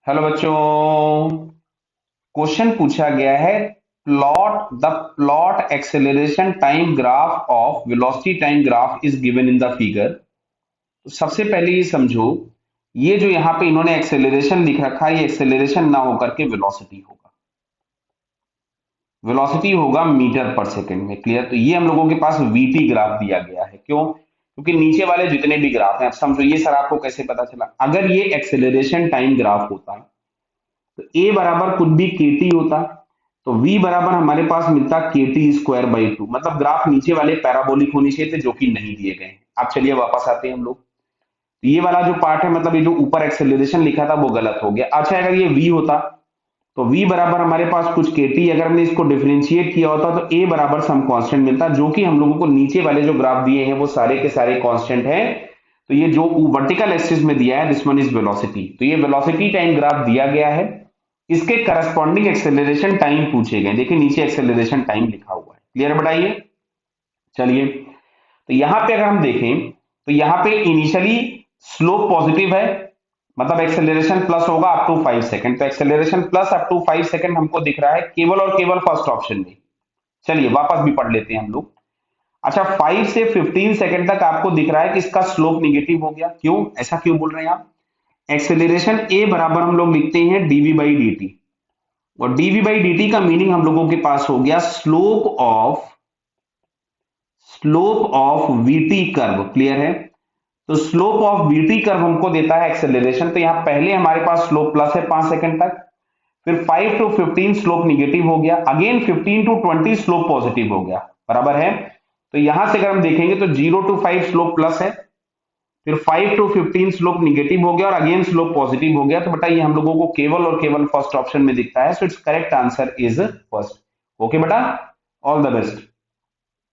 Hello बच्चों। Question पूछा गया है, plot the plot acceleration time graph of velocity time graph is given in the figure. तो सबसे पहले ये समझो, ये जो यहाँ पे इन्होंने एक्सेलरेशन लिख रखा है, ये एक्सेलरेशन ना होकर के वेलोसिटी होगा। वेलोसिटी होगा मीटर पर सेकंड में। क्लियर? तो ये हम लोगों के पास वीटी ग्राफ दिया गया है। क्यों? क्योंकि नीचे वाले जितने भी ग्राफ हैं, अब समझो ये सर आपको कैसे पता चला। अगर ये एक्सेलरेशन टाइम ग्राफ होता तो ए बराबर कुछ भी के टी होता, तो v बराबर हमारे पास मिलता के टी स्क्वायर बाई टू। मतलब ग्राफ नीचे वाले पैराबोलिक होनी चाहिए थे, जो कि नहीं दिए गए हैं। अब चलिए वापस आते हैं हम लोग। तो ये वाला जो पार्ट है, मतलब ये जो ऊपर एक्सेलरेशन लिखा था वो गलत हो गया। अच्छा, अगर ये v होता तो v बराबर हमारे पास कुछ के टी, अगर हमने इसको डिफरेंशिएट किया होता तो a बराबर सम कांस्टेंट मिलता, जो कि हम लोगों को नीचे वाले जो ग्राफ दिए हैं वो सारे के सारे कांस्टेंट हैं। तो ये जो वर्टिकल एक्सिस में दिया है, दिस वन इज वेलोसिटी। तो ये वेलोसिटी टाइम ग्राफ दिया गया है, इसके करस्पॉन्डिंग एक्सेलरेशन टाइम पूछे गए। देखिए नीचे एक्सेलरेशन टाइम लिखा हुआ है। क्लियर बताइए? चलिए, तो यहां पे अगर हम देखें तो यहां पे इनिशियली स्लोप पॉजिटिव है, मतलब एक्सेलरेशन प्लस होगा अप टू 5 सेकंड। तो acceleration plus up to 5 second हमको दिख रहा है केवल और केवल फर्स्ट ऑप्शन में। चलिए वापस भी पढ़ लेते हैं हम लोग। अच्छा, 5 से 15 सेकंड तक आपको दिख रहा है कि इसका स्लोप निगेटिव हो गया। क्यों? ऐसा क्यों बोल रहे हैं आप? एक्सेलरेशन ए बराबर हम लोग लिखते हैं डीवी बाई डी टी, और डीवी बाई डी का मीनिंग हम लोगों के पास हो गया slope of VT curve. Clear है? तो स्लोप ऑफ वीटी कर्व हमको देता है एक्सेलरेशन। तो यहां पहले हमारे पास स्लोप प्लस है 5 सेकंड तक, फिर 5 टू 15 स्लोप निगेटिव हो गया, अगेन 15 टू 20 स्लोप पॉजिटिव हो गया। बराबर है? तो यहां से अगर हम देखेंगे तो 0 टू 5 स्लोप प्लस है, फिर 5 टू 15 स्लोप निगेटिव हो गया और अगेन स्लोप पॉजिटिव हो गया। तो बेटा ये हम लोगों को केवल और केवल फर्स्ट ऑप्शन में दिखता है। So it's correct answer is first. Okay बेटा, ऑल द बेस्ट।